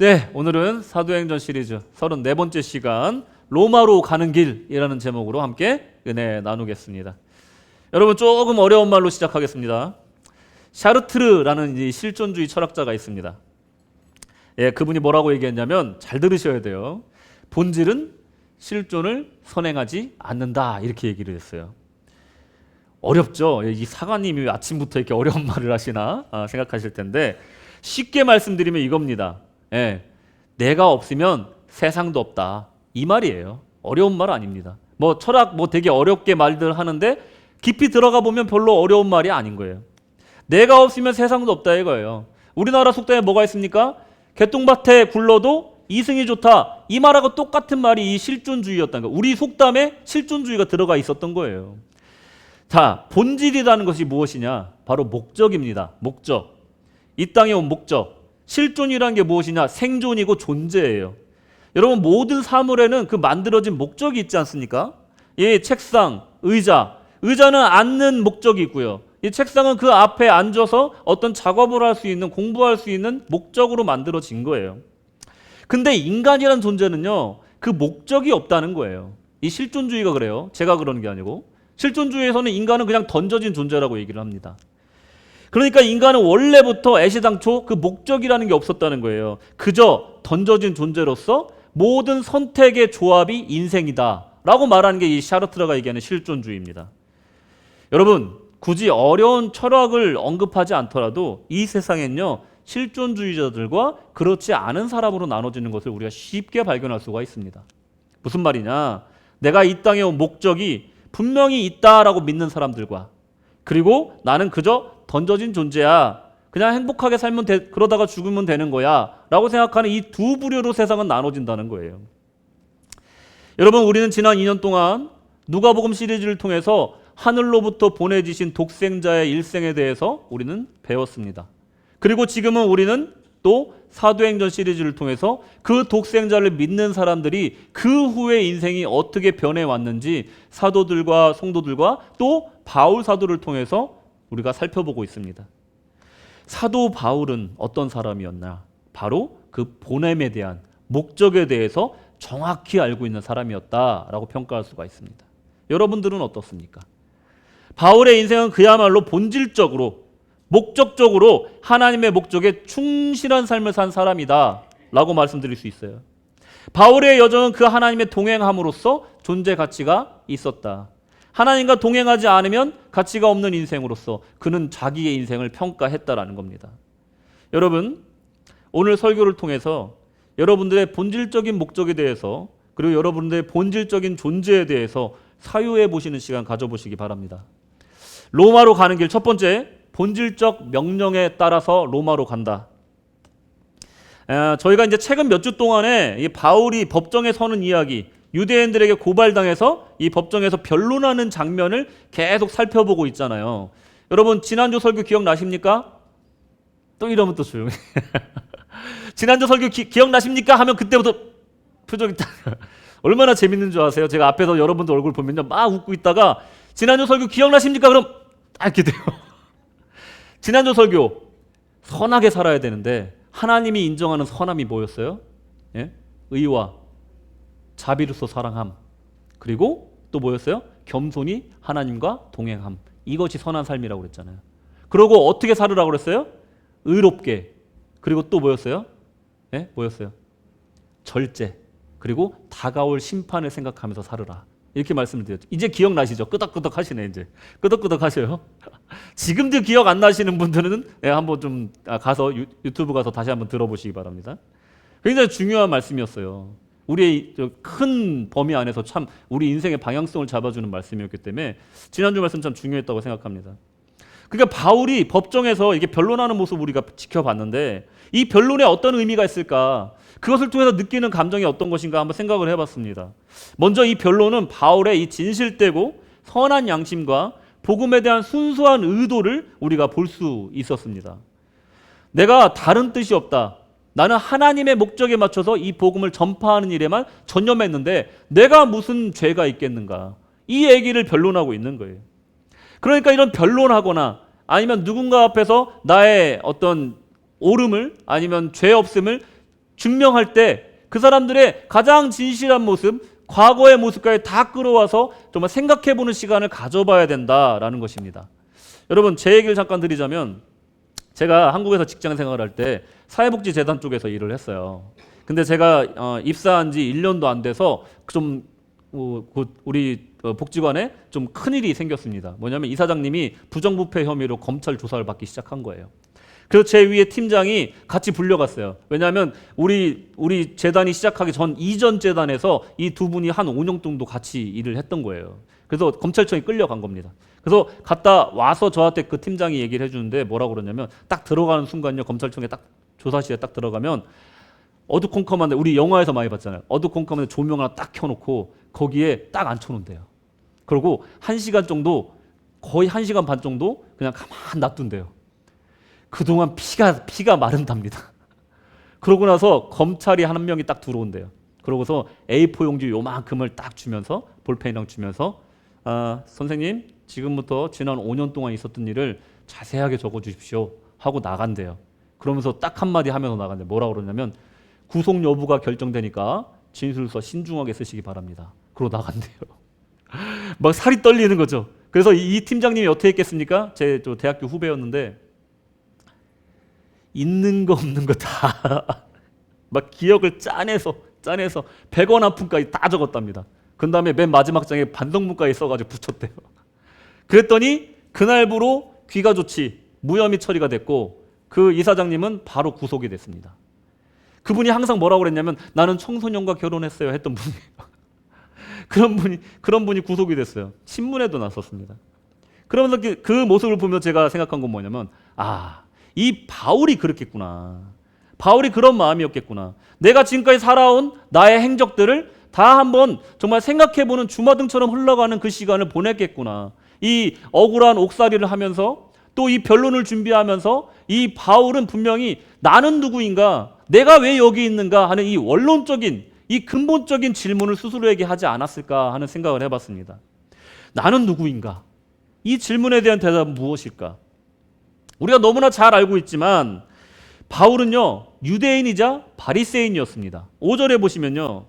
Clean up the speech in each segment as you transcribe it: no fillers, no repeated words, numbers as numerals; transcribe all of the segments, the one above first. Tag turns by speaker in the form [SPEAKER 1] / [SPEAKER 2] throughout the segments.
[SPEAKER 1] 네, 오늘은 사도행전 시리즈 34번째 시간 로마로 가는 길이라는 제목으로 함께 은혜 나누겠습니다. 여러분 조금 어려운 말로 시작하겠습니다. 샤르트르라는 이 실존주의 철학자가 있습니다. 그분이 뭐라고 얘기했냐면 잘 들으셔야 돼요. 본질은 실존을 선행하지 않는다 이렇게 얘기를 했어요. 어렵죠? 이 사관님이 아침부터 이렇게 어려운 말을 하시나 생각하실 텐데 쉽게 말씀드리면 이겁니다. 내가 없으면 세상도 없다 이 말이에요. 어려운 말 아닙니다. 뭐 철학 되게 어렵게 말들 하는데 깊이 들어가 보면 별로 어려운 말이 아닌 거예요. 내가 없으면 세상도 없다 이거예요. 우리나라 속담에 뭐가 있습니까? 개똥밭에 굴러도 이승이 좋다 이 말하고 똑같은 말이 이 실존주의였다는 거예요. 우리 속담에 실존주의가 들어가 있었던 거예요. 자, 본질이라는 것이 무엇이냐? 바로 목적입니다. 목적. 이 땅에 온 목적. 실존이라는 게 무엇이냐? 생존이고 존재예요. 여러분 모든 사물에는 그 만들어진 목적이 있지 않습니까? 책상, 의자는 앉는 목적이 있고요. 이 책상은 그 앞에 앉아서 어떤 작업을 할 수 있는, 공부할 수 있는 목적으로 만들어진 거예요. 근데 인간이라는 존재는요, 그 목적이 없다는 거예요. 이 실존주의가 그래요. 제가 그러는 게 아니고. 실존주의에서는 인간은 그냥 던져진 존재라고 얘기를 합니다. 그러니까 인간은 원래부터 애시당초 그 목적이라는 게 없었다는 거예요. 그저 던져진 존재로서 모든 선택의 조합이 인생이다 라고 말하는 게 이 샤르트르가 얘기하는 실존주의입니다. 여러분 굳이 어려운 철학을 언급하지 않더라도 이 세상엔요 실존주의자들과 그렇지 않은 사람으로 나눠지는 것을 우리가 쉽게 발견할 수가 있습니다. 무슨 말이냐? 내가 이 땅에 온 목적이 분명히 있다라고 믿는 사람들과, 그리고 나는 그저 던져진 존재야, 그냥 행복하게 살면 그러다가 죽으면 되는 거야 라고 생각하는 이 두 부류로 세상은 나눠진다는 거예요. 여러분 우리는 지난 2년 동안 누가복음 시리즈를 통해서 하늘로부터 보내지신 독생자의 일생에 대해서 우리는 배웠습니다. 그리고 지금은 우리는 또 사도행전 시리즈를 통해서 그 독생자를 믿는 사람들이 그 후에 인생이 어떻게 변해왔는지 사도들과 성도들과 또 바울 사도를 통해서 우리가 살펴보고 있습니다. 사도 바울은 어떤 사람이었나? 바로 그 보냄에 대한 목적에 대해서 정확히 알고 있는 사람이었다라고 평가할 수가 있습니다. 여러분들은 어떻습니까? 바울의 인생은 그야말로 본질적으로 목적적으로 하나님의 목적에 충실한 삶을 산 사람이다 라고 말씀드릴 수 있어요. 바울의 여정은 그 하나님의 동행함으로써 존재 가치가 있었다. 하나님과 동행하지 않으면 가치가 없는 인생으로서 그는 자기의 인생을 평가했다라는 겁니다. 여러분 오늘 설교를 통해서 여러분들의 본질적인 목적에 대해서, 그리고 여러분들의 본질적인 존재에 대해서 사유해 보시는 시간 가져보시기 바랍니다. 로마로 가는 길 첫 번째, 본질적 명령에 따라서 로마로 간다. 저희가 이제 최근 몇 주 동안에 이 바울이 법정에 서는 이야기, 유대인들에게 고발당해서 이 법정에서 변론하는 장면을 계속 살펴보고 있잖아요. 여러분 지난주 설교 기억나십니까? 또 이러면 또 조용히. 지난주 설교 기억나십니까? 하면 그때부터 표정이 딱 얼마나 재밌는 줄 아세요? 제가 앞에서 여러분들 얼굴 보면요 막 웃고 있다가 지난주 설교 기억나십니까? 그럼 딱 이렇게 돼요. 지난주 설교 선하게 살아야 되는데 하나님이 인정하는 선함이 뭐였어요? 의와 자비로서 사랑함, 그리고 또 뭐였어요? 겸손히 하나님과 동행함. 이것이 선한 삶이라고 그랬잖아요. 그리고 어떻게 살으라고 그랬어요? 의롭게. 그리고 또 뭐였어요? 뭐였어요? 절제. 그리고 다가올 심판을 생각하면서 살으라. 이렇게 말씀을 드렸죠. 이제 기억나시죠? 끄덕끄덕 하시네. 이제 끄덕끄덕 하셔요. 지금도 기억 안 나시는 분들은 한번 좀 가서 유튜브 가서 다시 한번 들어보시기 바랍니다. 굉장히 중요한 말씀이었어요. 우리의 큰 범위 안에서 참 우리 인생의 방향성을 잡아주는 말씀이었기 때문에 지난주 말씀 참 중요했다고 생각합니다. 그러니까 바울이 법정에서 이게 변론하는 모습 우리가 지켜봤는데 이 변론에 어떤 의미가 있을까? 그것을 통해서 느끼는 감정이 어떤 것인가 한번 생각을 해봤습니다. 먼저 이 변론은 바울의 이 진실되고 선한 양심과 복음에 대한 순수한 의도를 우리가 볼 수 있었습니다. 내가 다른 뜻이 없다. 나는 하나님의 목적에 맞춰서 이 복음을 전파하는 일에만 전념했는데 내가 무슨 죄가 있겠는가? 이 얘기를 변론하고 있는 거예요. 그러니까 이런 변론하거나 아니면 누군가 앞에서 나의 어떤 옳음을 아니면 죄 없음을 증명할 때 그 사람들의 가장 진실한 모습, 과거의 모습까지 다 끌어와서 정말 생각해보는 시간을 가져봐야 된다라는 것입니다. 여러분, 제 얘기를 잠깐 드리자면, 제가 한국에서 직장 생활을 할 때 사회복지재단 쪽에서 일을 했어요. 근데 제가 입사한 지 1년도 안 돼서 좀 우리 복지관에 좀 큰일이 생겼습니다. 뭐냐면 이사장님이 부정부패 혐의로 검찰 조사를 받기 시작한 거예요. 그래서 제 위에 팀장이 같이 불려갔어요. 왜냐하면 우리 재단이 시작하기 전 이전 재단에서 이 두 분이 한 5년 정도 같이 일을 했던 거예요. 그래서 검찰청에 끌려간 겁니다. 그래서 갔다 와서 저한테 그 팀장이 얘기를 해주는데 뭐라고 그러냐면, 딱 들어가는 순간요, 검찰청에 딱 조사실에 딱 들어가면 어두컴컴한데, 우리 영화에서 많이 봤잖아요. 어두컴컴한데 조명 하나 딱 켜놓고 거기에 딱 앉혀놓은대요. 그리고 1시간 정도, 거의 1시간 반 정도 그냥 가만 놔둔대요. 그동안 피가 마른답니다. 그러고 나서 검찰이 한 명이 딱 들어온대요. 그러고서 A4 용지 요만큼을 딱 주면서, 볼펜이랑 주면서, 선생님 지금부터 지난 5년 동안 있었던 일을 자세하게 적어주십시오 하고 나간대요. 그러면서 딱 한마디 하면서 나간대요. 뭐라고 그러냐면, 구속 여부가 결정되니까 진술서 신중하게 쓰시기 바랍니다. 그러고 나간대요. 막 살이 떨리는 거죠. 그래서 이 팀장님이 어떻게 했겠습니까? 제 대학교 후배였는데, 있는 거 없는 거 다 막 기억을 짜내서 100원 한 푼까지 다 적었답니다. 그 다음에 맨 마지막 장에 반성문까지 써가지고 붙였대요. 그랬더니 그날부로 귀가 조치, 무혐의 처리가 됐고, 그 이사장님은 바로 구속이 됐습니다. 그분이 항상 뭐라고 그랬냐면, 나는 청소년과 결혼했어요 했던 분이에요. 그런 분이 구속이 됐어요. 신문에도 났었습니다. 그러면서 그 모습을 보며 제가 생각한 건 뭐냐면, 이 바울이 그렇겠구나. 바울이 그런 마음이었겠구나. 내가 지금까지 살아온 나의 행적들을 다 한번 정말 생각해보는 주마등처럼 흘러가는 그 시간을 보냈겠구나. 이 억울한 옥살이를 하면서, 또 이 변론을 준비하면서, 이 바울은 분명히 나는 누구인가, 내가 왜 여기 있는가 하는 이 원론적인, 이 근본적인 질문을 스스로에게 하지 않았을까 하는 생각을 해봤습니다. 나는 누구인가? 이 질문에 대한 대답은 무엇일까? 우리가 너무나 잘 알고 있지만 바울은요, 유대인이자 바리새인이었습니다. 5절에 보시면요,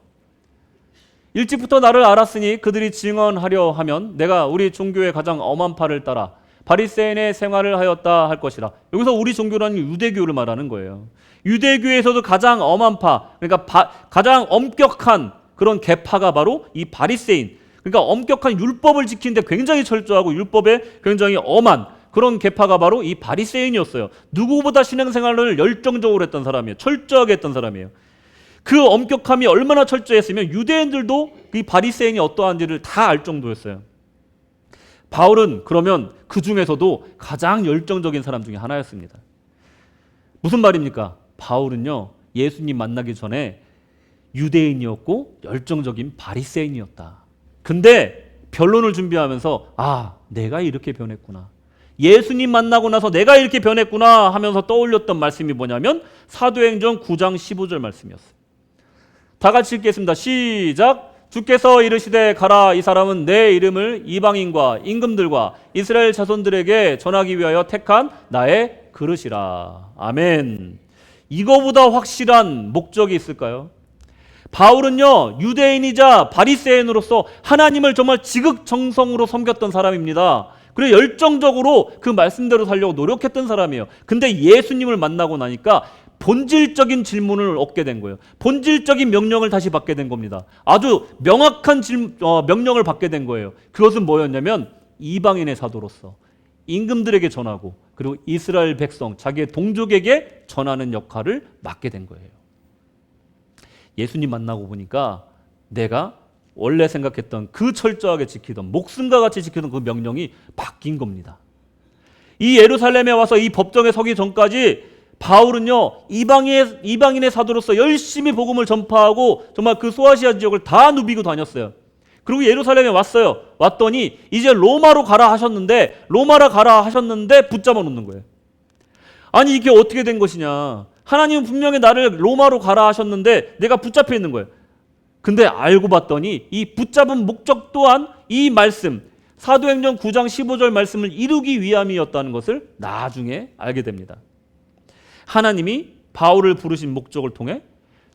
[SPEAKER 1] 일찍부터 나를 알았으니 그들이 증언하려 하면 내가 우리 종교의 가장 엄한 파를 따라 바리새인의 생활을 하였다 할 것이라. 여기서 우리 종교라는 유대교를 말하는 거예요. 유대교에서도 가장 엄한 파, 그러니까 가장 엄격한 그런 계파가 바로 이 바리새인, 그러니까 엄격한 율법을 지키는데 굉장히 철저하고 율법에 굉장히 엄한 그런 계파가 바로 이 바리새인이었어요. 누구보다 신앙생활을 열정적으로 했던 사람이에요. 철저하게 했던 사람이에요. 그 엄격함이 얼마나 철저했으면 유대인들도 이 바리새인이 어떠한지를 다 알 정도였어요. 바울은 그러면 그 중에서도 가장 열정적인 사람 중에 하나였습니다. 무슨 말입니까? 바울은요, 예수님 만나기 전에 유대인이었고 열정적인 바리새인이었다. 근데 변론을 준비하면서 내가 이렇게 변했구나, 예수님 만나고 나서 내가 이렇게 변했구나 하면서 떠올렸던 말씀이 뭐냐면 사도행전 9장 15절 말씀이었어요. 다 같이 읽겠습니다. 시작. 주께서 이르시되 가라, 이 사람은 내 이름을 이방인과 임금들과 이스라엘 자손들에게 전하기 위하여 택한 나의 그릇이라. 아멘. 이거보다 확실한 목적이 있을까요? 바울은요, 유대인이자 바리새인으로서 하나님을 정말 지극정성으로 섬겼던 사람입니다. 그리고 열정적으로 그 말씀대로 살려고 노력했던 사람이에요. 근데 예수님을 만나고 나니까 본질적인 질문을 얻게 된 거예요. 본질적인 명령을 다시 받게 된 겁니다. 아주 명확한 명령을 받게 된 거예요. 그것은 뭐였냐면 이방인의 사도로서 임금들에게 전하고, 그리고 이스라엘 백성, 자기의 동족에게 전하는 역할을 맡게 된 거예요. 예수님 만나고 보니까 내가 원래 생각했던 그 철저하게 지키던, 목숨과 같이 지키던 그 명령이 바뀐 겁니다. 이 예루살렘에 와서 이 법정에 서기 전까지 바울은요, 이방인의 사도로서 열심히 복음을 전파하고 정말 그 소아시아 지역을 다 누비고 다녔어요. 그리고 예루살렘에 왔어요. 왔더니 이제 로마로 가라 하셨는데 붙잡아 놓는 거예요. 아니, 이게 어떻게 된 것이냐. 하나님은 분명히 나를 로마로 가라 하셨는데 내가 붙잡혀 있는 거예요. 근데 알고 봤더니 이 붙잡은 목적 또한 이 말씀, 사도행전 9장 15절 말씀을 이루기 위함이었다는 것을 나중에 알게 됩니다. 하나님이 바울을 부르신 목적을 통해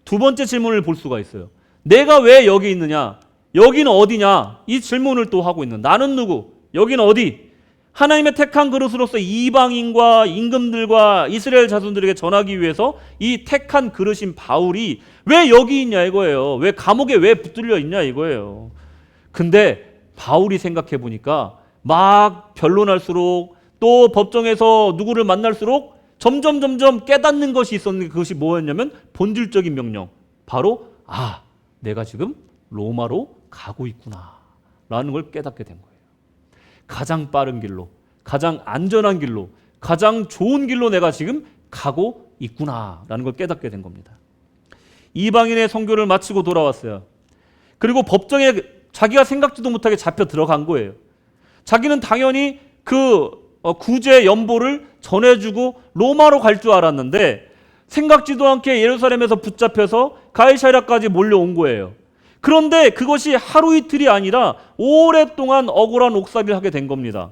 [SPEAKER 1] 두 번째 질문을 볼 수가 있어요. 내가 왜 여기 있느냐? 여기는 어디냐? 이 질문을 또 하고 있는 나는 누구? 여기는 어디? 하나님의 택한 그릇으로서 이방인과 임금들과 이스라엘 자손들에게 전하기 위해서 이 택한 그릇인 바울이 왜 여기 있냐 이거예요. 왜 감옥에 왜 붙들려 있냐 이거예요. 근데 바울이 생각해 보니까 막 변론할수록 또 법정에서 누구를 만날수록 점점 깨닫는 것이 있었는데 그것이 뭐였냐면 본질적인 명령. 바로 내가 지금 로마로 가고 있구나 라는 걸 깨닫게 된 거예요. 가장 빠른 길로, 가장 안전한 길로, 가장 좋은 길로 내가 지금 가고 있구나 라는 걸 깨닫게 된 겁니다. 이방인의 선교를 마치고 돌아왔어요. 그리고 법정에 자기가 생각지도 못하게 잡혀 들어간 거예요. 자기는 당연히 그 구제 연보를 전해주고 로마로 갈 줄 알았는데 생각지도 않게 예루살렘에서 붙잡혀서 가이사랴까지 몰려온 거예요. 그런데 그것이 하루 이틀이 아니라 오랫동안 억울한 옥살이를 하게 된 겁니다.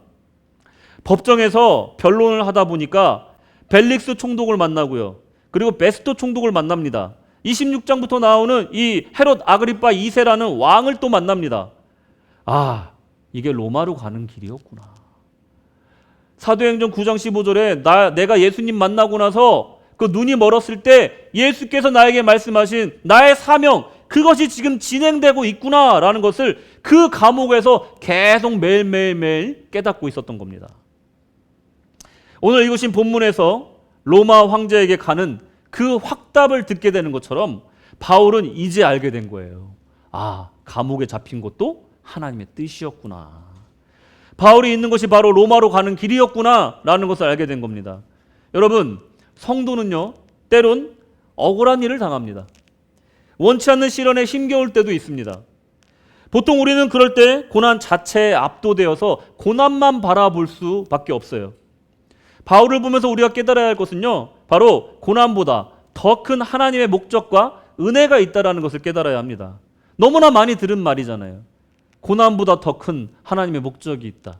[SPEAKER 1] 법정에서 변론을 하다 보니까 벨릭스 총독을 만나고요. 그리고 베스토 총독을 만납니다. 26장부터 나오는 이 헤롯 아그리파 2세라는 왕을 또 만납니다. 이게 로마로 가는 길이었구나. 사도행전 9장 15절에 내가 예수님 만나고 나서 그 눈이 멀었을 때 예수께서 나에게 말씀하신 나의 사명, 그것이 지금 진행되고 있구나라는 것을 그 감옥에서 계속 매일매일 깨닫고 있었던 겁니다. 오늘 읽으신 본문에서 로마 황제에게 가는 그 확답을 듣게 되는 것처럼 바울은 이제 알게 된 거예요. 감옥에 잡힌 것도 하나님의 뜻이었구나. 바울이 있는 것이 바로 로마로 가는 길이었구나 라는 것을 알게 된 겁니다. 여러분, 성도는요 때론 억울한 일을 당합니다. 원치 않는 시련에 힘겨울 때도 있습니다. 보통 우리는 그럴 때 고난 자체에 압도되어서 고난만 바라볼 수밖에 없어요. 바울을 보면서 우리가 깨달아야 할 것은요, 바로 고난보다 더 큰 하나님의 목적과 은혜가 있다는 것을 깨달아야 합니다. 너무나 많이 들은 말이잖아요. 고난보다 더 큰 하나님의 목적이 있다.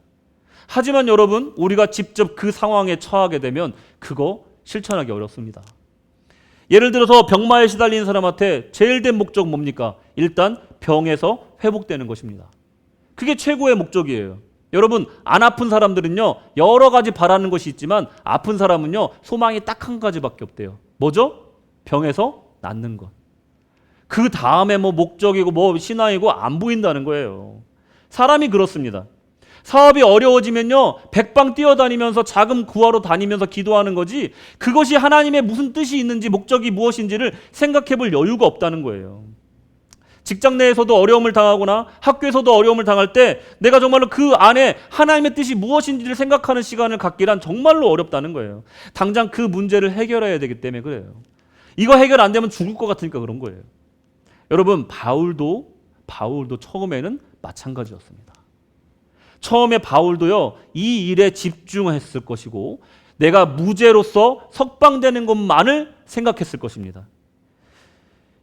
[SPEAKER 1] 하지만 여러분, 우리가 직접 그 상황에 처하게 되면 그거 실천하기 어렵습니다. 예를 들어서 병마에 시달리는 사람한테 제일 된 목적 뭡니까? 일단 병에서 회복되는 것입니다. 그게 최고의 목적이에요. 여러분, 안 아픈 사람들은요 여러 가지 바라는 것이 있지만 아픈 사람은요 소망이 딱 한 가지밖에 없대요. 뭐죠? 병에서 낫는 것. 그 다음에 목적이고 신앙이고 안 보인다는 거예요. 사람이 그렇습니다. 사업이 어려워지면요 백방 뛰어다니면서 자금 구하러 다니면서 기도하는 거지 그것이 하나님의 무슨 뜻이 있는지 목적이 무엇인지를 생각해 볼 여유가 없다는 거예요. 직장 내에서도 어려움을 당하거나 학교에서도 어려움을 당할 때 내가 정말로 그 안에 하나님의 뜻이 무엇인지를 생각하는 시간을 갖기란 정말로 어렵다는 거예요. 당장 그 문제를 해결해야 되기 때문에 그래요. 이거 해결 안 되면 죽을 것 같으니까 그런 거예요. 여러분, 바울도 처음에는 마찬가지였습니다. 처음에 바울도요 이 일에 집중했을 것이고 내가 무죄로서 석방되는 것만을 생각했을 것입니다.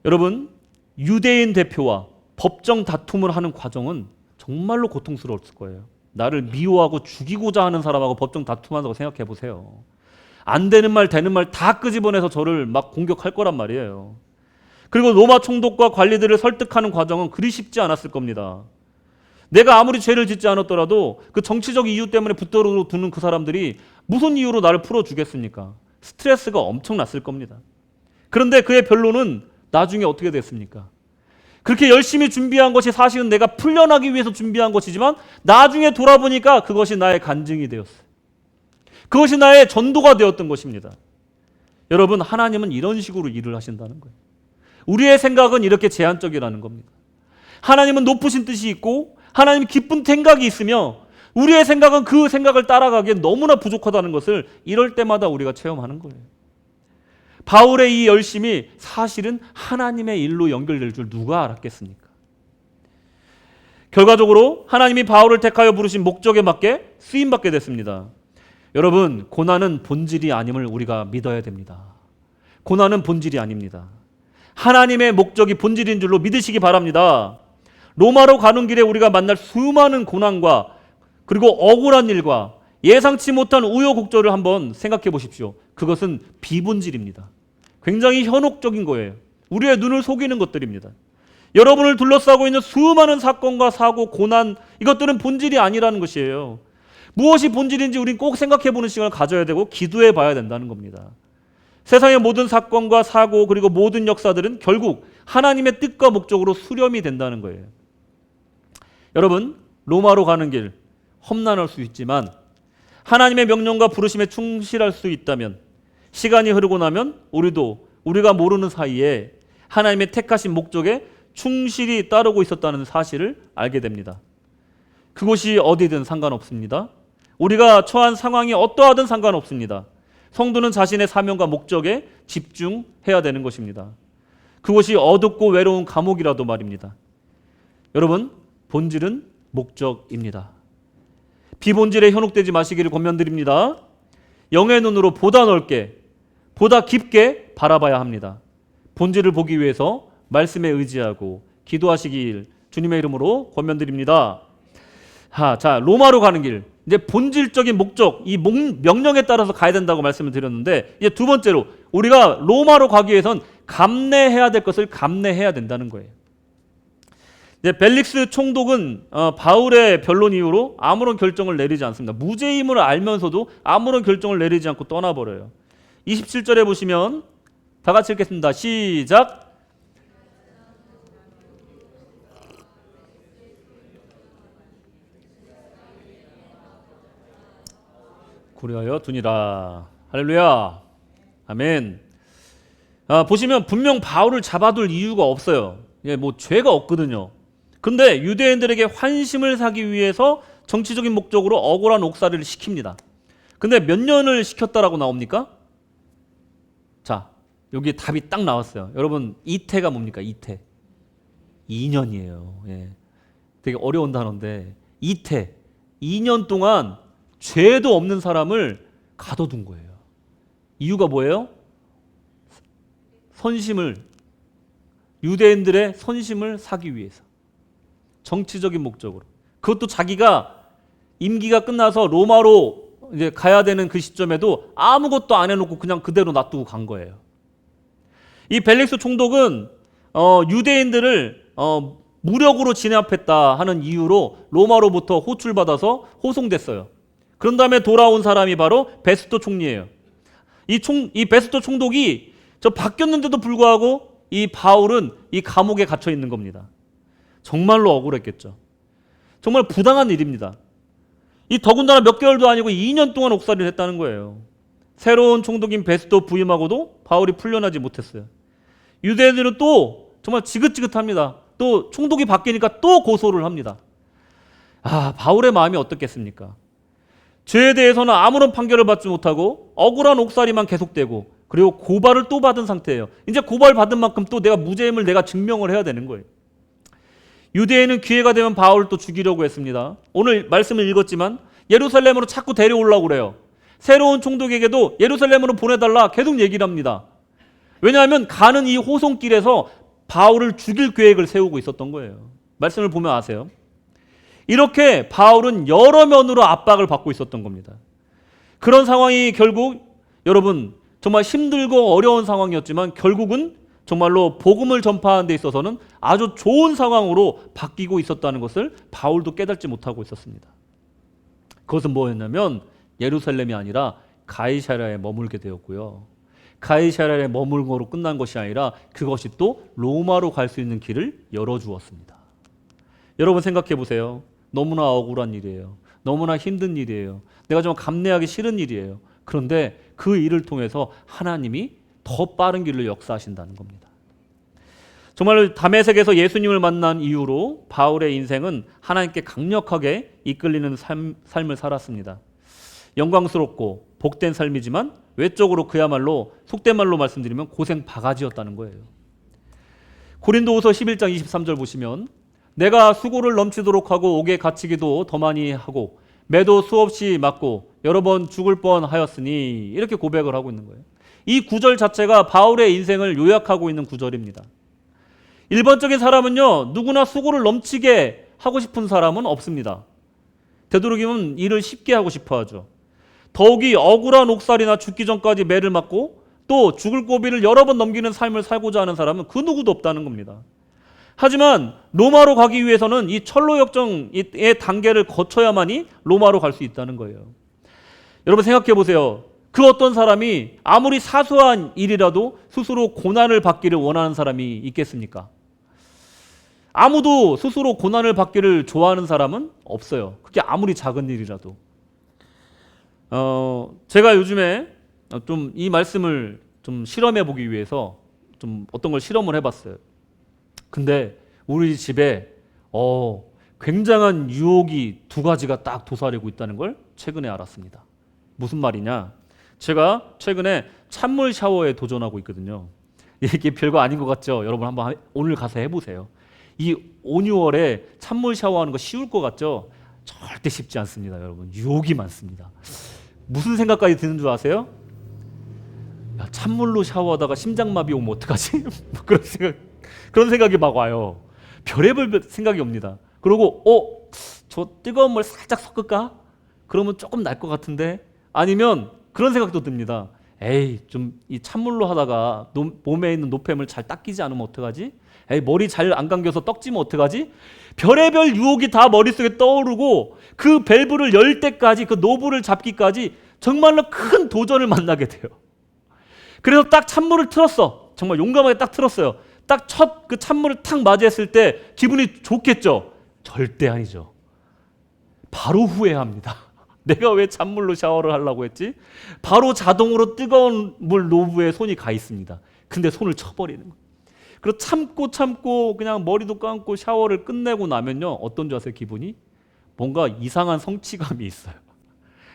[SPEAKER 1] 여러분, 유대인 대표와 법정 다툼을 하는 과정은 정말로 고통스러웠을 거예요. 나를 미워하고 죽이고자 하는 사람하고 법정 다툼한다고 생각해 보세요. 안 되는 말 되는 말 다 끄집어내서 저를 막 공격할 거란 말이에요. 그리고 로마 총독과 관리들을 설득하는 과정은 그리 쉽지 않았을 겁니다. 내가 아무리 죄를 짓지 않았더라도 그 정치적 이유 때문에 붙들어 두는 그 사람들이 무슨 이유로 나를 풀어주겠습니까? 스트레스가 엄청났을 겁니다. 그런데 그의 변론은 나중에 어떻게 됐습니까? 그렇게 열심히 준비한 것이 사실은 내가 풀려나기 위해서 준비한 것이지만 나중에 돌아보니까 그것이 나의 간증이 되었어요. 그것이 나의 전도가 되었던 것입니다. 여러분, 하나님은 이런 식으로 일을 하신다는 거예요. 우리의 생각은 이렇게 제한적이라는 겁니다. 하나님은 높으신 뜻이 있고 하나님 기쁜 생각이 있으며 우리의 생각은 그 생각을 따라가기엔 너무나 부족하다는 것을 이럴 때마다 우리가 체험하는 거예요. 바울의 이 열심이 사실은 하나님의 일로 연결될 줄 누가 알았겠습니까? 결과적으로 하나님이 바울을 택하여 부르신 목적에 맞게 쓰임받게 됐습니다. 여러분, 고난은 본질이 아님을 우리가 믿어야 됩니다. 고난은 본질이 아닙니다. 하나님의 목적이 본질인 줄로 믿으시기 바랍니다. 로마로 가는 길에 우리가 만날 수많은 고난과 그리고 억울한 일과 예상치 못한 우여곡절을 한번 생각해 보십시오. 그것은 비본질입니다. 굉장히 현혹적인 거예요. 우리의 눈을 속이는 것들입니다. 여러분을 둘러싸고 있는 수많은 사건과 사고, 고난, 이것들은 본질이 아니라는 것이에요. 무엇이 본질인지 우린 꼭 생각해보는 시간을 가져야 되고 기도해 봐야 된다는 겁니다. 세상의 모든 사건과 사고 그리고 모든 역사들은 결국 하나님의 뜻과 목적으로 수렴이 된다는 거예요. 여러분, 로마로 가는 길 험난할 수 있지만 하나님의 명령과 부르심에 충실할 수 있다면 시간이 흐르고 나면 우리가 모르는 사이에 하나님의 택하신 목적에 충실히 따르고 있었다는 사실을 알게 됩니다. 그곳이 어디든 상관없습니다. 우리가 처한 상황이 어떠하든 상관없습니다. 성도는 자신의 사명과 목적에 집중해야 되는 것입니다. 그것이 어둡고 외로운 감옥이라도 말입니다. 여러분, 본질은 목적입니다. 비본질에 현혹되지 마시기를 권면드립니다. 영의 눈으로 보다 넓게, 보다 깊게 바라봐야 합니다. 본질을 보기 위해서 말씀에 의지하고 기도하시길 주님의 이름으로 권면드립니다. 자, 로마로 가는 길. 이제 본질적인 목적, 이 명령에 따라서 가야 된다고 말씀을 드렸는데, 이제 두 번째로 우리가 로마로 가기 위해선 감내해야 될 것을 감내해야 된다는 거예요. 이제 벨릭스 총독은 바울의 변론 이후로 아무런 결정을 내리지 않습니다. 무죄임을 알면서도 아무런 결정을 내리지 않고 떠나버려요. 27절에 보시면 다 같이 읽겠습니다. 시작. 구려하여 두니라. 할렐루야. 아멘. 보시면 분명 바울을 잡아둘 이유가 없어요. 뭐 죄가 없거든요. 근데 유대인들에게 환심을 사기 위해서 정치적인 목적으로 억울한 옥살이를 시킵니다. 근데 몇 년을 시켰다라고 나옵니까? 자, 여기 답이 딱 나왔어요. 여러분, 이태가 뭡니까? 이태. 2년이에요. 예. 되게 어려운 단어인데 이태. 2년 동안 죄도 없는 사람을 가둬둔 거예요. 이유가 뭐예요? 유대인들의 선심을 사기 위해서. 정치적인 목적으로. 그것도 자기가 임기가 끝나서 로마로 이제 가야 되는 그 시점에도 아무것도 안 해놓고 그냥 그대로 놔두고 간 거예요. 이 벨릭스 총독은 유대인들을 무력으로 진압했다 하는 이유로 로마로부터 호출받아서 호송됐어요. 그런 다음에 돌아온 사람이 바로 베스토 총리예요. 이 베스토 총독이 바뀌었는데도 불구하고 이 바울은 이 감옥에 갇혀 있는 겁니다. 정말로 억울했겠죠. 정말 부당한 일입니다. 이 더군다나 몇 개월도 아니고 2년 동안 옥살이를 했다는 거예요. 새로운 총독인 베스토 부임하고도 바울이 풀려나지 못했어요. 유대인들은 또 정말 지긋지긋합니다. 또 총독이 바뀌니까 또 고소를 합니다. 바울의 마음이 어떻겠습니까? 죄에 대해서는 아무런 판결을 받지 못하고 억울한 옥살이만 계속되고 그리고 고발을 또 받은 상태예요. 이제 고발 받은 만큼 또 내가 무죄임을 내가 증명을 해야 되는 거예요. 유대인은 기회가 되면 바울을 또 죽이려고 했습니다. 오늘 말씀을 읽었지만 예루살렘으로 자꾸 데려오려고 그래요. 새로운 총독에게도 예루살렘으로 보내달라 계속 얘기를 합니다. 왜냐하면 가는 이 호송길에서 바울을 죽일 계획을 세우고 있었던 거예요. 말씀을 보면 아세요. 이렇게 바울은 여러 면으로 압박을 받고 있었던 겁니다. 그런 상황이 결국 여러분 정말 힘들고 어려운 상황이었지만 결국은 정말로 복음을 전파하는 데 있어서는 아주 좋은 상황으로 바뀌고 있었다는 것을 바울도 깨닫지 못하고 있었습니다. 그것은 뭐였냐면 예루살렘이 아니라 가이사랴에 머물게 되었고요. 가이사랴에 머물고로 끝난 것이 아니라 그것이 또 로마로 갈 수 있는 길을 열어주었습니다. 여러분 생각해 보세요. 너무나 억울한 일이에요. 너무나 힘든 일이에요. 내가 좀 감내하기 싫은 일이에요. 그런데 그 일을 통해서 하나님이 더 빠른 길로 역사하신다는 겁니다. 정말 다메섹에서 예수님을 만난 이후로 바울의 인생은 하나님께 강력하게 이끌리는 삶을 살았습니다. 영광스럽고 복된 삶이지만 외적으로 그야말로 속된 말로 말씀드리면 고생 바가지였다는 거예요. 고린도후서 11장 23절 보시면 내가 수고를 넘치도록 하고 옥에 갇히기도 더 많이 하고 매도 수없이 맞고 여러 번 죽을 뻔하였으니 이렇게 고백을 하고 있는 거예요. 이 구절 자체가 바울의 인생을 요약하고 있는 구절입니다. 일반적인 사람은요, 누구나 수고를 넘치게 하고 싶은 사람은 없습니다. 되도록이면 일을 쉽게 하고 싶어 하죠. 더욱이 억울한 옥살이나 죽기 전까지 매를 맞고 또 죽을 고비를 여러 번 넘기는 삶을 살고자 하는 사람은 그 누구도 없다는 겁니다. 하지만 로마로 가기 위해서는 이 철로 역정의 단계를 거쳐야만이 로마로 갈 수 있다는 거예요. 여러분 생각해 보세요. 그 어떤 사람이 아무리 사소한 일이라도 스스로 고난을 받기를 원하는 사람이 있겠습니까? 아무도 스스로 고난을 받기를 좋아하는 사람은 없어요. 그게 아무리 작은 일이라도. 제가 요즘에 좀 이 말씀을 좀 실험해 보기 위해서 좀 어떤 걸 실험을 해봤어요. 근데 우리 집에 굉장한 유혹이 두 가지가 딱 도사리고 있다는 걸 최근에 알았습니다. 무슨 말이냐? 제가 최근에 찬물 샤워에 도전하고 있거든요. 이게 별거 아닌 것 같죠? 여러분 한번 오늘 가서 해보세요. 이 5, 6월에 찬물 샤워하는 거 쉬울 것 같죠? 절대 쉽지 않습니다, 여러분. 유혹이 많습니다. 무슨 생각까지 드는 줄 아세요? 야, 찬물로 샤워하다가 심장마비 오면 어떡하지? 뭐 그런 생각이 막 와요. 별의별 생각이 옵니다. 그리고 저 뜨거운 물 살짝 섞을까? 그러면 조금 날 것 같은데? 아니면 그런 생각도 듭니다. 에이, 좀 이 찬물로 하다가 몸에 있는 노폐물 잘 닦이지 않으면 어떡하지? 에이, 머리 잘 안 감겨서 떡지면 어떡하지? 별의별 유혹이 다 머릿속에 떠오르고 그 밸브를 열 때까지, 그 노브를 잡기까지 정말로 큰 도전을 만나게 돼요. 그래서 딱 찬물을 틀었어. 정말 용감하게 딱 틀었어요. 딱 첫 그 찬물을 탁 맞이했을 때 기분이 좋겠죠? 절대 아니죠. 바로 후회합니다. 내가 왜 찬물로 샤워를 하려고 했지? 바로 자동으로 뜨거운 물 노브에 손이 가 있습니다. 근데 손을 쳐버리는 거예요. 그리고 참고 그냥 머리도 감고 샤워를 끝내고 나면요, 어떤 줄 아세요? 기분이? 뭔가 이상한 성취감이 있어요.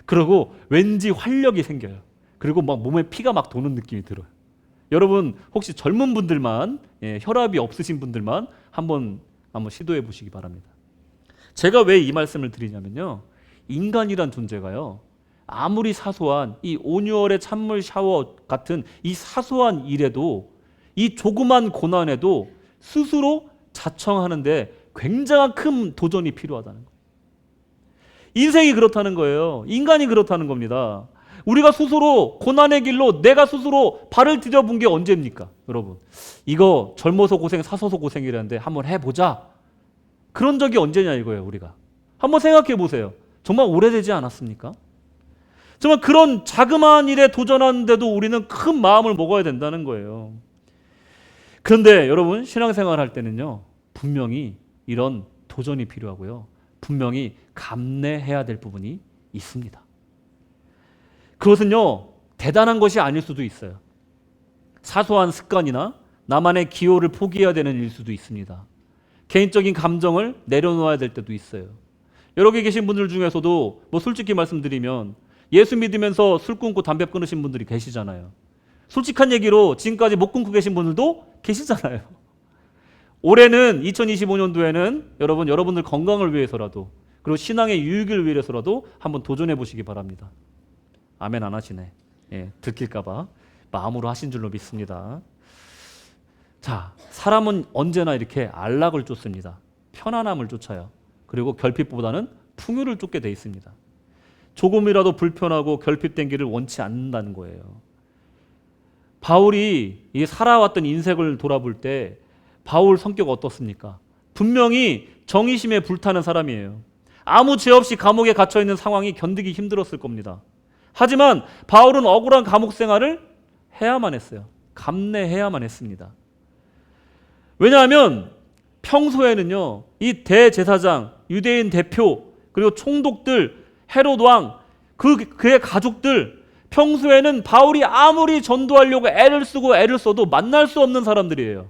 [SPEAKER 1] 그리고 왠지 활력이 생겨요. 그리고 막 몸에 피가 막 도는 느낌이 들어요. 여러분 혹시 젊은 분들만, 혈압이 없으신 분들만 한번 시도해 보시기 바랍니다. 제가 왜 이 말씀을 드리냐면요, 인간이란 존재가요, 아무리 사소한 이 온유월의 찬물 샤워 같은 이 사소한 일에도, 이 조그만 고난에도 스스로 자청하는데 굉장한 큰 도전이 필요하다는 거예요. 인생이 그렇다는 거예요. 인간이 그렇다는 겁니다. 우리가 스스로 고난의 길로 내가 스스로 발을 들여본 게 언제입니까? 여러분, 이거 젊어서 고생, 사서서 고생이라는데 한번 해보자. 그런 적이 언제냐 이거예요. 우리가 한번 생각해 보세요. 정말 오래되지 않았습니까? 정말 그런 자그마한 일에 도전하는데도 우리는 큰 마음을 먹어야 된다는 거예요. 그런데 여러분, 신앙생활 할 때는요, 분명히 이런 도전이 필요하고요, 분명히 감내해야 될 부분이 있습니다. 그것은요, 대단한 것이 아닐 수도 있어요. 사소한 습관이나 나만의 기호를 포기해야 되는 일 수도 있습니다. 개인적인 감정을 내려놓아야 될 때도 있어요. 여기 계신 분들 중에서도 솔직히 말씀드리면 예수 믿으면서 술 끊고 담배 끊으신 분들이 계시잖아요. 솔직한 얘기로 지금까지 못 끊고 계신 분들도 계시잖아요. 올해는 2025년도에는 여러분들 건강을 위해서라도, 그리고 신앙의 유익을 위해서라도 한번 도전해 보시기 바랍니다. 아멘 안 하시네. 들킬까 봐 마음으로 하신 줄로 믿습니다. 자, 사람은 언제나 이렇게 안락을 쫓습니다. 편안함을 쫓아요. 그리고 결핍보다는 풍요를 쫓게 돼 있습니다. 조금이라도 불편하고 결핍된 길을 원치 않는다는 거예요. 바울이 살아왔던 인생을 돌아볼 때 바울 성격 어떻습니까? 분명히 정의심에 불타는 사람이에요. 아무 죄 없이 감옥에 갇혀 있는 상황이 견디기 힘들었을 겁니다. 하지만 바울은 억울한 감옥 생활을 해야만 했어요. 감내해야만 했습니다. 왜냐하면 평소에는요, 이 대제사장, 유대인 대표, 그리고 총독들, 헤롯 왕, 그의 가족들, 평소에는 바울이 아무리 전도하려고 애를 쓰고 애를 써도 만날 수 없는 사람들이에요.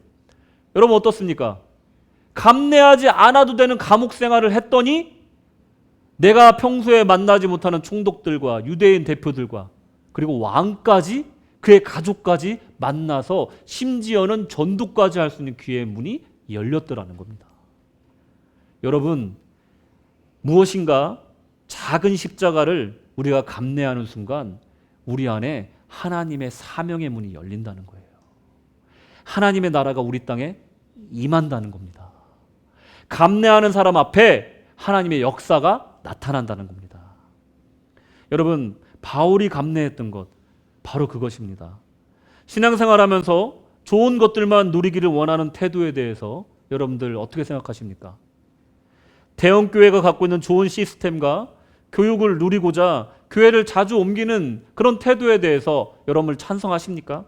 [SPEAKER 1] 여러분 어떻습니까? 감내하지 않아도 되는 감옥 생활을 했더니 내가 평소에 만나지 못하는 총독들과 유대인 대표들과 그리고 왕까지, 그의 가족까지 만나서 심지어는 전도까지 할 수 있는 기회의 문이 열렸더라는 겁니다. 여러분, 무엇인가 작은 십자가를 우리가 감내하는 순간 우리 안에 하나님의 사명의 문이 열린다는 거예요. 하나님의 나라가 우리 땅에 임한다는 겁니다. 감내하는 사람 앞에 하나님의 역사가 나타난다는 겁니다. 여러분, 바울이 감내했던 것 바로 그것입니다. 신앙생활하면서 좋은 것들만 누리기를 원하는 태도에 대해서 여러분들 어떻게 생각하십니까? 대형교회가 갖고 있는 좋은 시스템과 교육을 누리고자 교회를 자주 옮기는 그런 태도에 대해서 여러분들 찬성하십니까?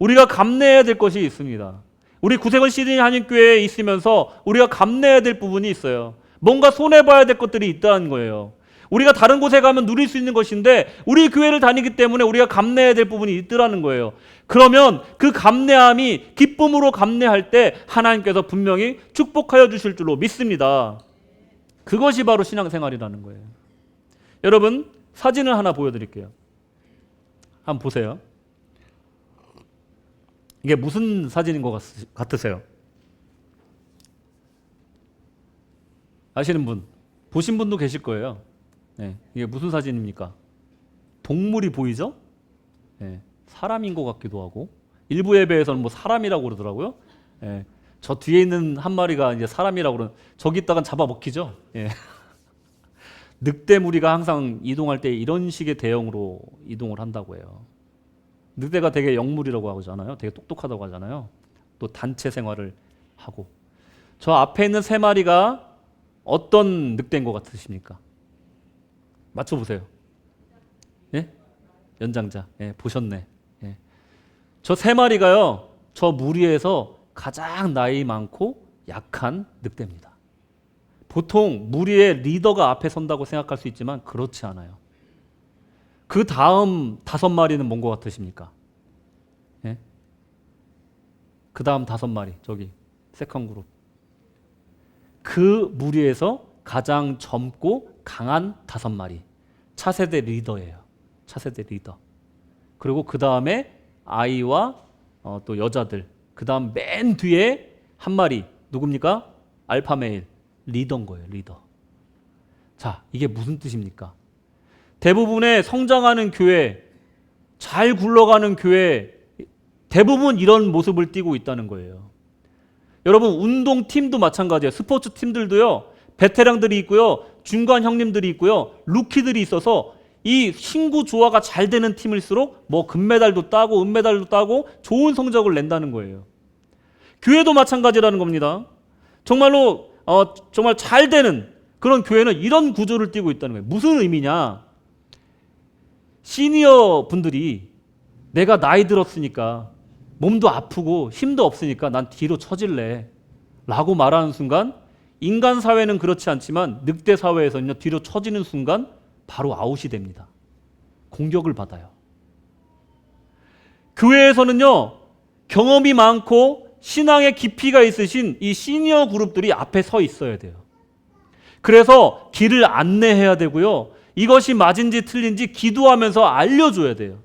[SPEAKER 1] 우리가 감내해야 될 것이 있습니다. 우리 구세군 시드니 한인교회에 있으면서 우리가 감내해야 될 부분이 있어요. 뭔가 손해봐야 될 것들이 있다는 거예요. 우리가 다른 곳에 가면 누릴 수 있는 것인데 우리 교회를 다니기 때문에 우리가 감내해야 될 부분이 있더라는 거예요. 그러면 그 감내함이 기쁨으로 감내할 때 하나님께서 분명히 축복하여 주실 줄로 믿습니다. 그것이 바로 신앙생활이라는 거예요. 여러분, 사진을 하나 보여드릴게요. 한번 보세요. 이게 무슨 사진인 것 같으세요? 아시는 분? 보신 분도 계실 거예요. 네, 이게 무슨 사진입니까? 동물이 보이죠? 네, 사람인 것 같기도 하고, 일부 예배에서는 뭐 사람이라고 그러더라고요. 네, 저 뒤에 있는 한 마리가 이제 사람이라고 그러는, 저기 있다간 잡아먹히죠. 네. 늑대 무리가 항상 이동할 때 이런 식의 대형으로 이동을 한다고 해요. 늑대가 되게 영물이라고 하잖아요. 되게 똑똑하다고 하잖아요. 또 단체 생활을 하고. 저 앞에 있는 세 마리가 어떤 늑대인 것 같으십니까? 맞춰보세요. 예? 연장자. 예, 보셨네. 예. 저 세 마리가요, 저 무리에서 가장 나이 많고 약한 늑대입니다. 보통 무리의 리더가 앞에 선다고 생각할 수 있지만 그렇지 않아요. 그 다음 5마리는 뭔 것 같으십니까? 예? 그 다음 5마리, 저기 세컨 그룹. 그 무리에서 가장 젊고 강한 5마리. 차세대 리더예요. 차세대 리더. 그리고 그 다음에 아이와 또 여자들. 그 다음 맨 뒤에 한 마리. 누굽니까? 알파메일. 리더인 거예요. 리더. 자, 이게 무슨 뜻입니까? 대부분의 성장하는 교회, 잘 굴러가는 교회, 대부분 이런 모습을 띠고 있다는 거예요. 여러분, 운동팀도 마찬가지예요. 스포츠 팀들도요, 베테랑들이 있고요, 중간 형님들이 있고요, 루키들이 있어서 이 신구 조화가 잘 되는 팀일수록 뭐 금메달도 따고 은메달도 따고 좋은 성적을 낸다는 거예요. 교회도 마찬가지라는 겁니다. 정말로 정말 잘 되는 그런 교회는 이런 구조를 띠고 있다는 거예요. 무슨 의미냐? 시니어 분들이 내가 나이 들었으니까 몸도 아프고 힘도 없으니까 난 뒤로 처질래 라고 말하는 순간, 인간 사회는 그렇지 않지만 늑대 사회에서는요, 뒤로 처지는 순간 바로 아웃이 됩니다. 공격을 받아요. 교회에서는요, 경험이 많고 신앙의 깊이가 있으신 이 시니어 그룹들이 앞에 서 있어야 돼요. 그래서 길을 안내해야 되고요, 이것이 맞은지 틀린지 기도하면서 알려줘야 돼요.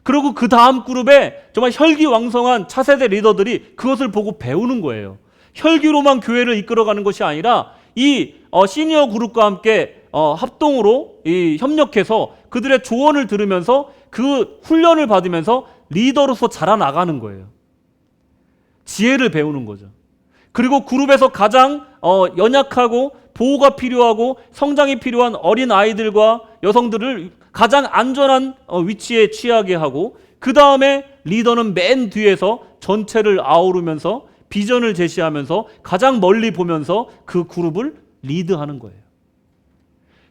[SPEAKER 1] 그리고 그 다음 그룹에 정말 혈기왕성한 차세대 리더들이 그것을 보고 배우는 거예요. 혈기로만 교회를 이끌어가는 것이 아니라 이 시니어 그룹과 함께 합동으로 협력해서 그들의 조언을 들으면서 그 훈련을 받으면서 리더로서 자라나가는 거예요. 지혜를 배우는 거죠. 그리고 그룹에서 가장 연약하고 보호가 필요하고 성장이 필요한 어린 아이들과 여성들을 가장 안전한 위치에 취하게 하고, 그 다음에 리더는 맨 뒤에서 전체를 아우르면서 비전을 제시하면서 가장 멀리 보면서 그 그룹을 리드하는 거예요.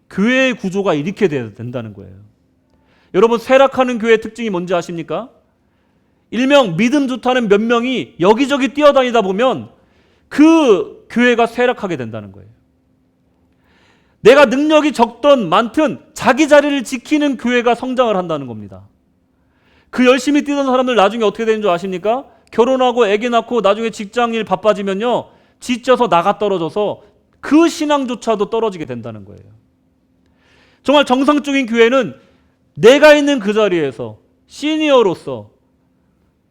[SPEAKER 1] 교회의 구조가 이렇게 된다는 거예요. 여러분, 쇠락하는 교회의 특징이 뭔지 아십니까? 일명 믿음 좋다는 몇 명이 여기저기 뛰어다니다 보면 그 교회가 쇠락하게 된다는 거예요. 내가 능력이 적든 많든 자기 자리를 지키는 교회가 성장을 한다는 겁니다. 그 열심히 뛰던 사람들 나중에 어떻게 되는 줄 아십니까? 결혼하고 아기 낳고 나중에 직장일 바빠지면요, 지쳐서 나가 떨어져서 그 신앙조차도 떨어지게 된다는 거예요. 정말 정상적인 교회는 내가 있는 그 자리에서 시니어로서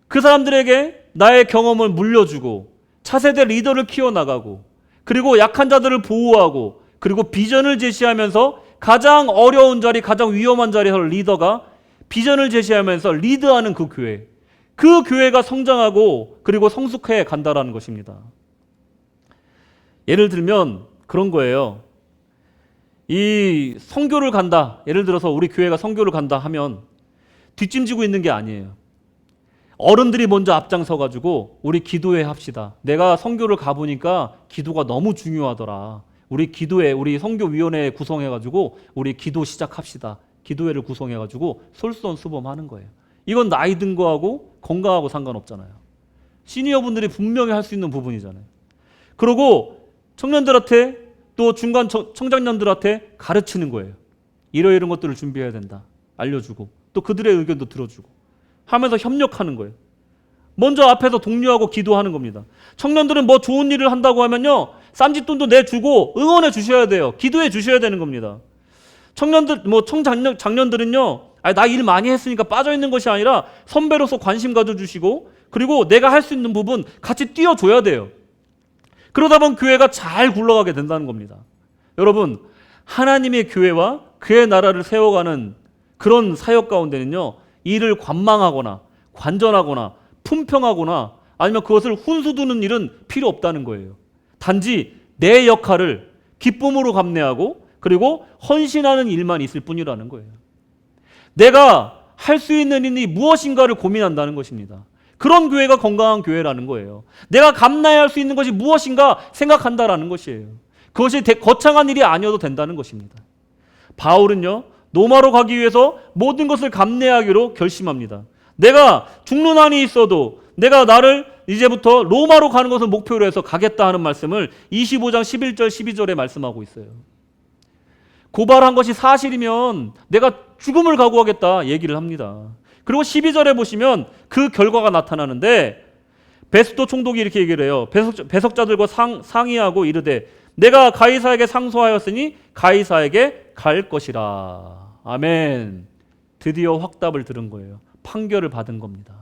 [SPEAKER 1] 그 사람들에게 나의 경험을 물려주고 차세대 리더를 키워나가고, 그리고 약한 자들을 보호하고, 그리고 비전을 제시하면서 가장 어려운 자리, 가장 위험한 자리에서 리더가 비전을 제시하면서 리드하는 그 교회, 그 교회가 성장하고 그리고 성숙해 간다라는 것입니다. 예를 들면 그런 거예요. 이 선교를 간다, 예를 들어서 우리 교회가 선교를 간다 하면 뒷짐지고 있는 게 아니에요. 어른들이 먼저 앞장서가지고 우리 기도회 합시다. 내가 선교를 가보니까 기도가 너무 중요하더라. 우리 기도회, 우리 선교위원회 구성해가지고 우리 기도 시작합시다. 기도회를 구성해가지고 솔선수범하는 거예요. 이건 나이 든 거하고 건강하고 상관없잖아요. 시니어분들이 분명히 할 수 있는 부분이잖아요. 그리고 청년들한테 또 중간 청장년들한테 가르치는 거예요. 이런 것들을 준비해야 된다. 알려주고 또 그들의 의견도 들어주고 하면서 협력하는 거예요. 먼저 앞에서 독려하고 기도하는 겁니다. 청년들은 뭐 좋은 일을 한다고 하면요, 쌈짓돈도 내주고 응원해 주셔야 돼요. 기도해 주셔야 되는 겁니다. 청년들, 장년들은요, 나 일 많이 했으니까 빠져 있는 것이 아니라 선배로서 관심 가져주시고, 그리고 내가 할 수 있는 부분 같이 뛰어줘야 돼요. 그러다 보면 교회가 잘 굴러가게 된다는 겁니다. 여러분, 하나님의 교회와 그의 나라를 세워가는 그런 사역 가운데는요, 일을 관망하거나 관전하거나 품평하거나 아니면 그것을 훈수두는 일은 필요 없다는 거예요. 단지 내 역할을 기쁨으로 감내하고 그리고 헌신하는 일만 있을 뿐이라는 거예요. 내가 할 수 있는 일이 무엇인가를 고민한다는 것입니다. 그런 교회가 건강한 교회라는 거예요. 내가 감내해야 할 수 있는 것이 무엇인가 생각한다라는 것이에요. 그것이 거창한 일이 아니어도 된다는 것입니다. 바울은요, 로마로 가기 위해서 모든 것을 감내하기로 결심합니다. 내가 죽는 한이 있어도 내가 나를 이제부터 로마로 가는 것을 목표로 해서 가겠다 하는 말씀을 25장 11절 12절에 말씀하고 있어요. 고발한 것이 사실이면 내가 죽음을 각오하겠다 얘기를 합니다. 그리고 12절에 보시면 그 결과가 나타나는데 베스도 총독이 이렇게 얘기를 해요. 배석자들과 상의하고 이르되 내가 가이사에게 상소하였으니 가이사에게 갈 것이라. 아멘. 드디어 확답을 들은 거예요. 판결을 받은 겁니다.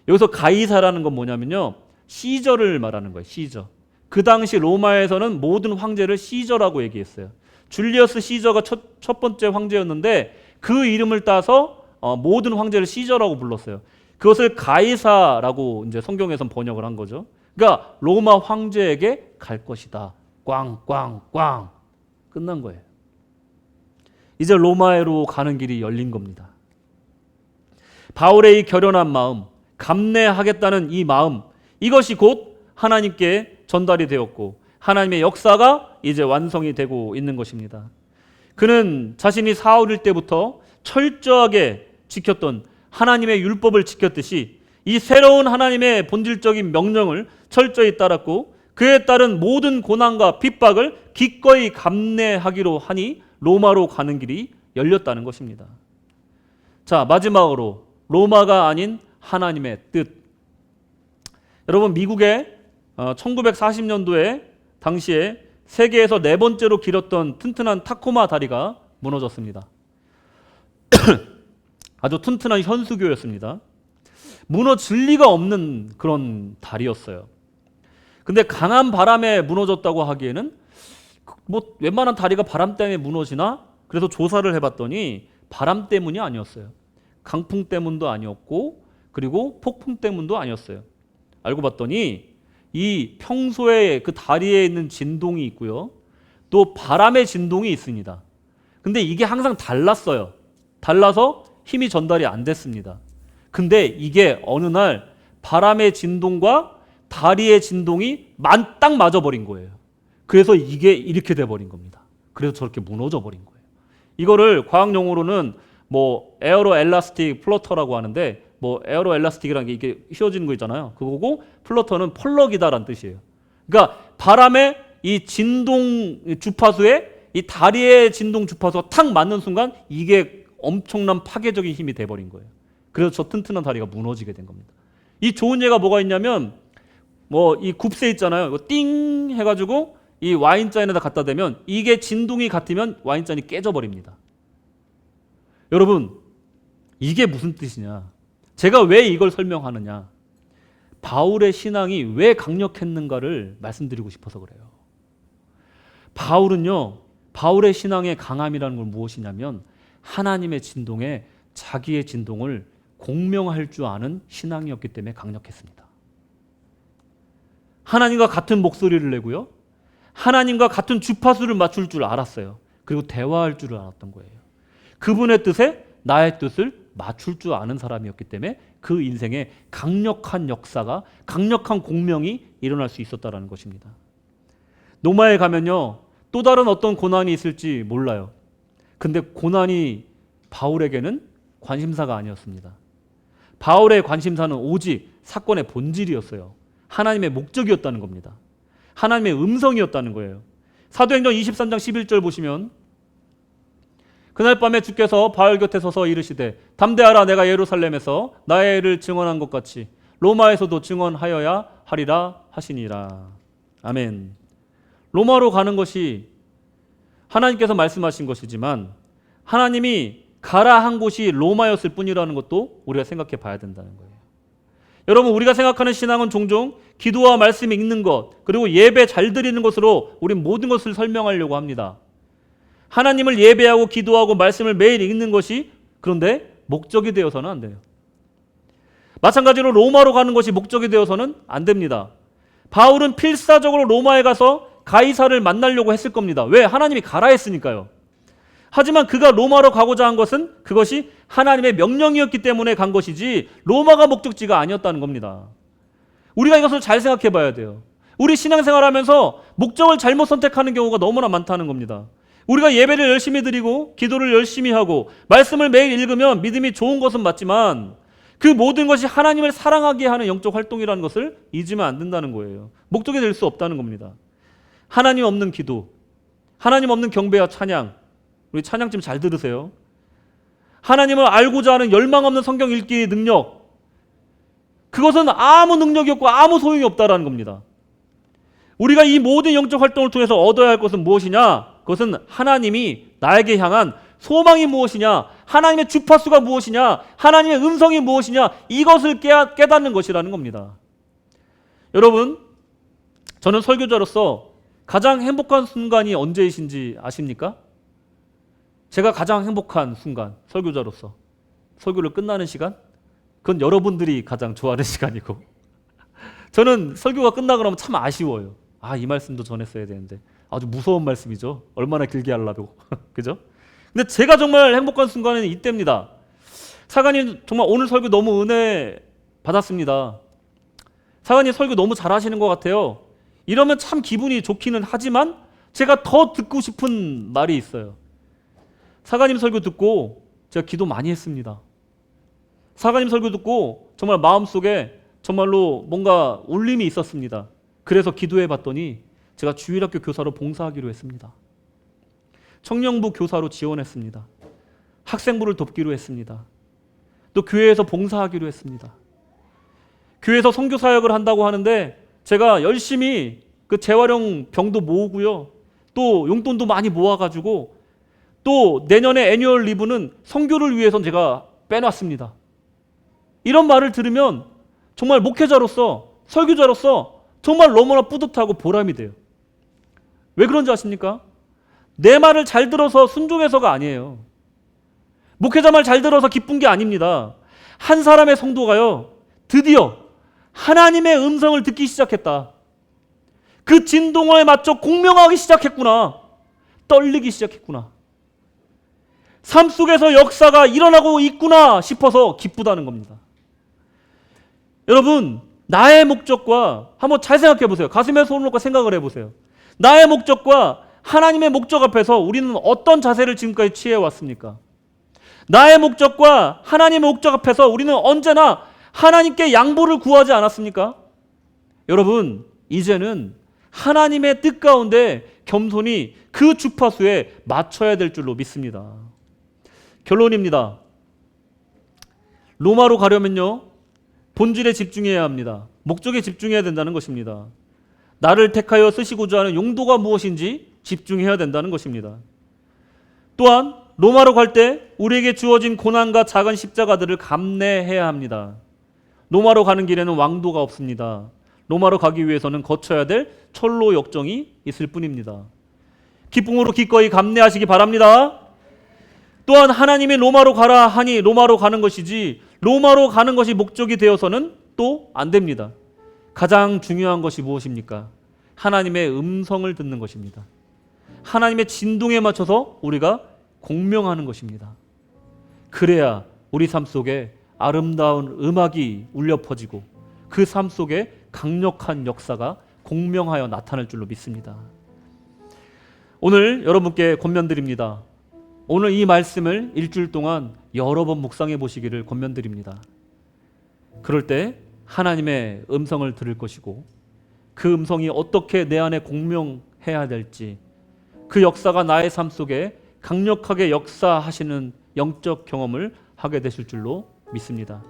[SPEAKER 1] 여기서 가이사라는 건 뭐냐면요, 시저를 말하는 거예요. 시저. 그 당시 로마에서는 모든 황제를 시저라고 얘기했어요. 줄리어스 시저가 첫 번째 황제였는데 그 이름을 따서 모든 황제를 시저라고 불렀어요. 그것을 가이사라고 이제 성경에선 번역을 한 거죠. 그러니까 로마 황제에게 갈 것이다. 꽝꽝꽝 끝난 거예요. 이제 로마로 가는 길이 열린 겁니다. 바울의 이 결연한 마음, 감내하겠다는 이 마음, 이것이 곧 하나님께 전달이 되었고 하나님의 역사가 이제 완성이 되고 있는 것입니다. 그는 자신이 사울일 때부터 철저하게 지켰던 하나님의 율법을 지켰듯이 이 새로운 하나님의 본질적인 명령을 철저히 따랐고 그에 따른 모든 고난과 핍박을 기꺼이 감내하기로 하니 로마로 가는 길이 열렸다는 것입니다. 자, 마지막으로 로마가 아닌 하나님의 뜻. 여러분, 미국의 1940년도에 당시에 세계에서 네 번째로 길었던 튼튼한 타코마 다리가 무너졌습니다. 아주 튼튼한 현수교였습니다. 무너질 리가 없는 그런 다리였어요. 근데 강한 바람에 무너졌다고 하기에는 뭐 웬만한 다리가 바람 때문에 무너지나? 그래서 조사를 해봤더니 바람 때문이 아니었어요. 강풍 때문도 아니었고 그리고 폭풍 때문도 아니었어요. 알고 봤더니 이 평소에 그 다리에 있는 진동이 있고요. 또 바람의 진동이 있습니다. 근데 이게 항상 달랐어요. 달라서 힘이 전달이 안 됐습니다. 근데 이게 어느 날 바람의 진동과 다리의 진동이 딱 맞아버린 거예요. 그래서 이게 이렇게 돼버린 겁니다. 그래서 저렇게 무너져 버린 거예요. 이거를 과학 용어로는 뭐 에어로 엘라스틱 플러터라고 하는데, 뭐 에어로 엘라스틱이라는 게 이게 휘어지는 거 있잖아요. 그거고 플러터는 펄럭이다라는 뜻이에요. 그러니까 바람의 이 진동 주파수에 이 다리의 진동 주파수가 탁 맞는 순간 이게 엄청난 파괴적인 힘이 돼버린 거예요. 그래서 저 튼튼한 다리가 무너지게 된 겁니다. 이 좋은 예가 뭐가 있냐면 뭐 이 굽새 있잖아요. 이거 띵 해가지고 이 와인잔에다 갖다 대면 이게 진동이 같으면 와인잔이 깨져버립니다. 여러분, 이게 무슨 뜻이냐? 제가 왜 이걸 설명하느냐? 바울의 신앙이 왜 강력했는가를 말씀드리고 싶어서 그래요. 바울은요, 바울의 신앙의 강함이라는 건 무엇이냐면 하나님의 진동에 자기의 진동을 공명할 줄 아는 신앙이었기 때문에 강력했습니다. 하나님과 같은 목소리를 내고요, 하나님과 같은 주파수를 맞출 줄 알았어요. 그리고 대화할 줄 알았던 거예요. 그분의 뜻에 나의 뜻을 맞출 줄 아는 사람이었기 때문에 그 인생에 강력한 역사가, 강력한 공명이 일어날 수 있었다라는 것입니다. 로마에 가면요, 또 다른 어떤 고난이 있을지 몰라요. 근데 고난이 바울에게는 관심사가 아니었습니다. 바울의 관심사는 오직 사건의 본질이었어요. 하나님의 목적이었다는 겁니다. 하나님의 음성이었다는 거예요. 사도행전 23장 11절 보시면, 그날 밤에 주께서 바울 곁에 서서 이르시되 담대하라, 내가 예루살렘에서 나의 일을 증언한 것 같이 로마에서도 증언하여야 하리라 하시니라. 아멘. 로마로 가는 것이 하나님께서 말씀하신 것이지만 하나님이 가라 한 곳이 로마였을 뿐이라는 것도 우리가 생각해 봐야 된다는 거예요. 여러분, 우리가 생각하는 신앙은 종종 기도와 말씀 읽는 것, 그리고 예배 잘 드리는 것으로 우리 모든 것을 설명하려고 합니다. 하나님을 예배하고 기도하고 말씀을 매일 읽는 것이 그런데 목적이 되어서는 안 돼요. 마찬가지로 로마로 가는 것이 목적이 되어서는 안 됩니다. 바울은 필사적으로 로마에 가서 가이사를 만나려고 했을 겁니다. 왜? 하나님이 가라 했으니까요. 하지만 그가 로마로 가고자 한 것은 그것이 하나님의 명령이었기 때문에 간 것이지 로마가 목적지가 아니었다는 겁니다. 우리가 이것을 잘 생각해 봐야 돼요. 우리 신앙생활하면서 목적을 잘못 선택하는 경우가 너무나 많다는 겁니다. 우리가 예배를 열심히 드리고 기도를 열심히 하고 말씀을 매일 읽으면 믿음이 좋은 것은 맞지만 그 모든 것이 하나님을 사랑하게 하는 영적 활동이라는 것을 잊으면 안 된다는 거예요. 목적이 될 수 없다는 겁니다. 하나님 없는 기도, 하나님 없는 경배와 찬양, 우리 찬양 좀 잘 들으세요. 하나님을 알고자 하는 열망 없는 성경 읽기의 능력, 그것은 아무 능력이 없고 아무 소용이 없다라는 겁니다. 우리가 이 모든 영적 활동을 통해서 얻어야 할 것은 무엇이냐? 그것은 하나님이 나에게 향한 소망이 무엇이냐, 하나님의 주파수가 무엇이냐, 하나님의 음성이 무엇이냐, 이것을 깨닫는 것이라는 겁니다. 여러분, 저는 설교자로서 가장 행복한 순간이 언제이신지 아십니까? 제가 가장 행복한 순간, 설교자로서 설교를 끝나는 시간? 그건 여러분들이 가장 좋아하는 시간이고 저는 설교가 끝나고 나면 참 아쉬워요. 이 말씀도 전했어야 되는데. 아주 무서운 말씀이죠. 얼마나 길게 하려고. 그죠? 근데 제가 정말 행복한 순간은 이때입니다. 사관님 정말 오늘 설교 너무 은혜 받았습니다. 사관님 설교 너무 잘하시는 것 같아요. 이러면 참 기분이 좋기는 하지만 제가 더 듣고 싶은 말이 있어요. 사관님 설교 듣고 제가 기도 많이 했습니다. 사관님 설교 듣고 정말 마음속에 정말로 뭔가 울림이 있었습니다. 그래서 기도해 봤더니 제가 주일학교 교사로 봉사하기로 했습니다. 청년부 교사로 지원했습니다. 학생부를 돕기로 했습니다. 또 교회에서 봉사하기로 했습니다. 교회에서 선교 사역을 한다고 하는데 제가 열심히 그 재활용 병도 모으고요. 또 용돈도 많이 모아가지고 또 내년에 애뉴얼 리브는 선교를 위해서 제가 빼놨습니다. 이런 말을 들으면 정말 목회자로서, 설교자로서 정말 너무나 뿌듯하고 보람이 돼요. 왜 그런지 아십니까? 내 말을 잘 들어서 순종해서가 아니에요. 목회자 말 잘 들어서 기쁜 게 아닙니다. 한 사람의 성도가요, 드디어 하나님의 음성을 듣기 시작했다. 그 진동어에 맞춰 공명하기 시작했구나. 떨리기 시작했구나. 삶 속에서 역사가 일어나고 있구나 싶어서 기쁘다는 겁니다. 여러분, 나의 목적과 한번 잘 생각해 보세요. 가슴에 손을 놓고 생각을 해보세요. 나의 목적과 하나님의 목적 앞에서 우리는 어떤 자세를 지금까지 취해왔습니까? 나의 목적과 하나님의 목적 앞에서 우리는 언제나 하나님께 양보를 구하지 않았습니까? 여러분, 이제는 하나님의 뜻 가운데 겸손히 그 주파수에 맞춰야 될 줄로 믿습니다. 결론입니다. 로마로 가려면요, 본질에 집중해야 합니다. 목적에 집중해야 된다는 것입니다. 나를 택하여 쓰시고자 하는 용도가 무엇인지 집중해야 된다는 것입니다. 또한 로마로 갈 때 우리에게 주어진 고난과 작은 십자가들을 감내해야 합니다. 로마로 가는 길에는 왕도가 없습니다. 로마로 가기 위해서는 거쳐야 될 철로 역정이 있을 뿐입니다. 기쁨으로 기꺼이 감내하시기 바랍니다. 또한 하나님이 로마로 가라 하니 로마로 가는 것이지 로마로 가는 것이 목적이 되어서는 또 안 됩니다. 가장 중요한 것이 무엇입니까? 하나님의 음성을 듣는 것입니다. 하나님의 진동에 맞춰서 우리가 공명하는 것입니다. 그래야 우리 삶 속에 아름다운 음악이 울려 퍼지고 그 삶 속에 강력한 역사가 공명하여 나타날 줄로 믿습니다. 오늘 여러분께 권면드립니다. 오늘 이 말씀을 일주일 동안 여러 번 묵상해 보시기를 권면드립니다. 그럴 때 하나님의 음성을 들을 것이고 그 음성이 어떻게 내 안에 공명해야 될지, 그 역사가 나의 삶 속에 강력하게 역사하시는 영적 경험을 하게 되실 줄로 믿습니다.